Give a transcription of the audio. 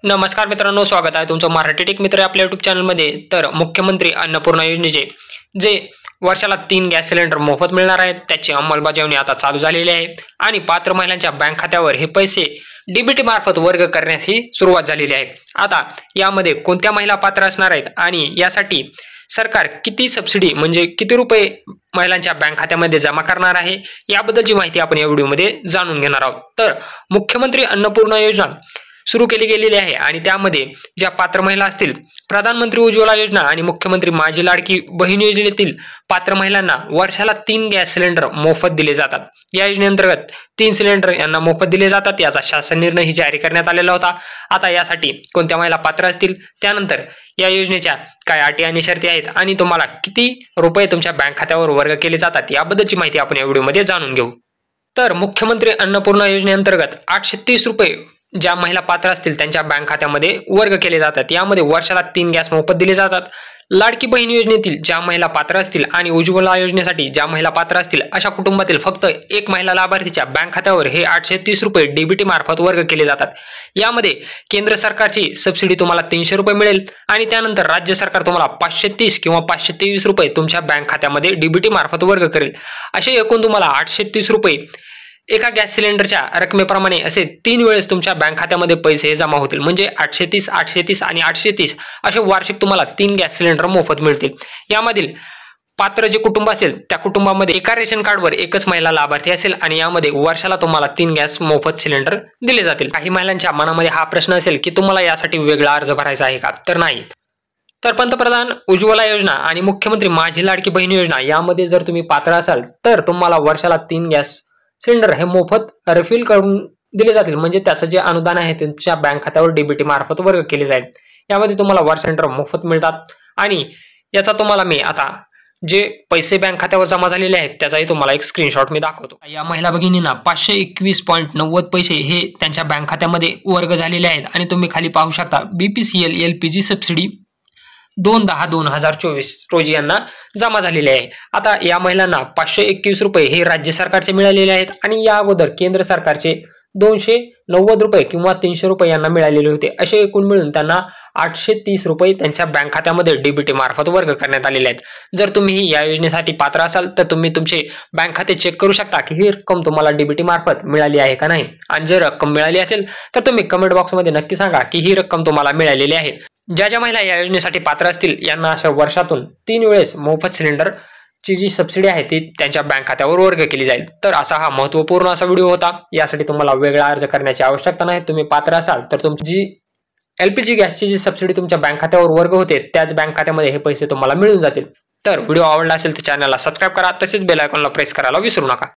नमस्कार मित्रांनो, स्वागत आहे तुमचं मराठी टेक मित्र आपल्या YouTube चॅनलमध्ये। तर मुख्यमंत्री अन्नपूर्णा योजनेचे जे वर्षाला 3 गॅस सिलेंडर मोफत मिळणार आहेत त्याची अंमलबजावणी आता चालू झालेली आहे आणि पात्र महिलांच्या बँक खात्यावर हे पैसे डीबीटी मार्फत वर्ग करण्याची सुरुवात झालेली आहे। आता यामध्ये कोणत्या महिला पात्र असणार आहेत आणि यासाठी सरकार किती सबसिडी म्हणजे किती रुपये महिलांच्या बँक खात्यामध्ये जमा करणार आहे याबद्दलची माहिती आपण या व्हिडिओमध्ये जाणून घेणार आहोत। तर मुख्यमंत्री अन्नपूर्णा योजना सुरू केली गेलेली आहे आणि त्यामध्ये ज्या पात्र महिला असतील प्रधानमंत्री उज्ज्वला योजना आणि मुख्यमंत्री माझी लाडकी बहीण योजनेतील पात्र महिलांना वर्षाला 3 गॅस सिलेंडर मोफत दिले जातात। या योजनेअंतर्गत 3 सिलेंडर यांना मोफत दिले जातात। याचा शासन निर्णय जारी करण्यात आलेला होता। आता यासाठी कोणत्या महिला पात्र असतील, त्यानंतर या योजनेच्या काय अटी आणि शर्ती आहेत आणि तुम्हाला किती रुपये तुमच्या बँक खात्यावर वर्ग केले जातात याबद्दलची माहिती आपण या व्हिडिओमध्ये जाणून घेऊ। तर मुख्यमंत्री अन्नपूर्णा योजनेअंतर्गत 830 रुपये ज्या महिला पात्र असतील त्यांच्या बँक खात्यामध्ये वर्ग केले जातात। यामध्ये वर्षाला 3 गॅस मोफत दिले जातात। लाडकी बहीण योजनेतील ज्या महिला पात्र असतील आणि उज्ज्वला योजनेसाठी ज्या महिला पात्र असतील अशा कुटुंबातील फक्त एक महिला लाभार्थीच्या बँक खात्यावर हे 830 रुपये डीबीटी मार्फत वर्ग केले जातात। यामध्ये केंद्र सरकारची सबसिडी तुम्हाला 300 रुपये मिळेल आणि त्यानंतर राज्य सरकार तुम्हाला 530 किंवा 523 रुपये तुमच्या बँक खात्यामध्ये डीबीटी मार्फत वर्ग करेल। असे एकूण तुम्हाला 830 रुपये एका गॅस सिलेंडरच्या रकमेप्रमाणे असे 3 वेळेस तुमच्या बँक खात्यामध्ये पैसे जमा होतील। म्हणजे 830, 830 आणि 830 असे वार्षिक तुम्हाला 3 गॅस सिलेंडर मोफत मिळतील। यामधील पात्र जे कुटुंब असेल त्या कुटुंबामध्ये एका रेशन कार्डवर एकच महिला लाभार्थी असेल आणि यामध्ये वर्षाला तुम्हाला 3 गॅस मोफत सिलेंडर दिले जातील। काही महिलांच्या मनामध्ये हा प्रश्न असेल की तुम्हाला यासाठी वेगळा अर्ज भरायचा आहे का? तर नाही। तर पंतप्रधान उज्ज्वला योजना आणि मुख्यमंत्री माझी लाडकी बहीण योजना यामध्ये जर तुम्ही पात्र असाल तर तुम्हाला वर्षाला 3 गॅस सिलेंडर हे मोफत रिफिल करून दिले जातील। म्हणजे त्याचं जे अनुदान आहे तुमच्या बँक खात्यावर डीबीटी मार्फत वर्ग केले जाईल। यामध्ये तुम्हाला वर्ष सिलेंडर मोफत मिळतात आणि याचा तुम्हाला मी आता जे पैसे बँक खात्यावर जमा झालेले आहेत त्याचाही तुम्हाला एक स्क्रीनशॉट मी दाखवतो। या महिला भगिनींना 521.90 पैसे हे त्यांच्या बँक खात्यामध्ये वर्ग झालेले आहेत आणि तुम्ही खाली पाहू शकता BPCL LPG सबसिडी 2/10/2024 रोजी यांना जमा झालेले आहे। आता या महिलांना 521 रुपये हे राज्य सरकारचे मिळालेले आहेत आणि या अगोदर केंद्र सरकारचे 290 रुपये किंवा 300 रुपये यांना मिळालेले होते। असे एकूण मिळून त्यांना 830 रुपये त्यांच्या बँक खात्यामध्ये डीबीटी मार्फत वर्ग करण्यात आलेले आहेत। जर तुम्ही या योजनेसाठी पात्र असाल तर तुम्ही तुमचे बँक खाते चेक करू शकता की ही रक्कम तुम्हाला डीबीटी मार्फत मिळाली आहे का नाही। आणि जर रक्कम मिळाली असेल तर तुम्ही कमेंट बॉक्समध्ये नक्की सांगा की ही रक्कम तुम्हाला मिळालेली आहे। ज्या महिला या योजनेसाठी पात्र असतील यांना अशा वर्षातून 3 वेळेस मोफत सिलेंडर ची जी सबसिडी आहे ती त्यांच्या बँक खात्यावर वर्ग केली जाईल। तर असा हा महत्त्वपूर्ण असा व्हिडिओ होता। यासाठी तुम्हाला वेगळा अर्ज करण्याची आवश्यकता नाही। तुम्ही पात्र असाल तर तुमची जी LPG गॅसची जी सबसिडी तुमच्या बँक खात्यावर वर्ग होते त्याच बँक खात्यामध्ये हे पैसे तुम्हाला मिळून जातील। तर व्हिडिओ आवडला असेल तर चॅनलला सबस्क्राइब करा, तसेच बेल आयकॉनला प्रेस करायला विसरू नका।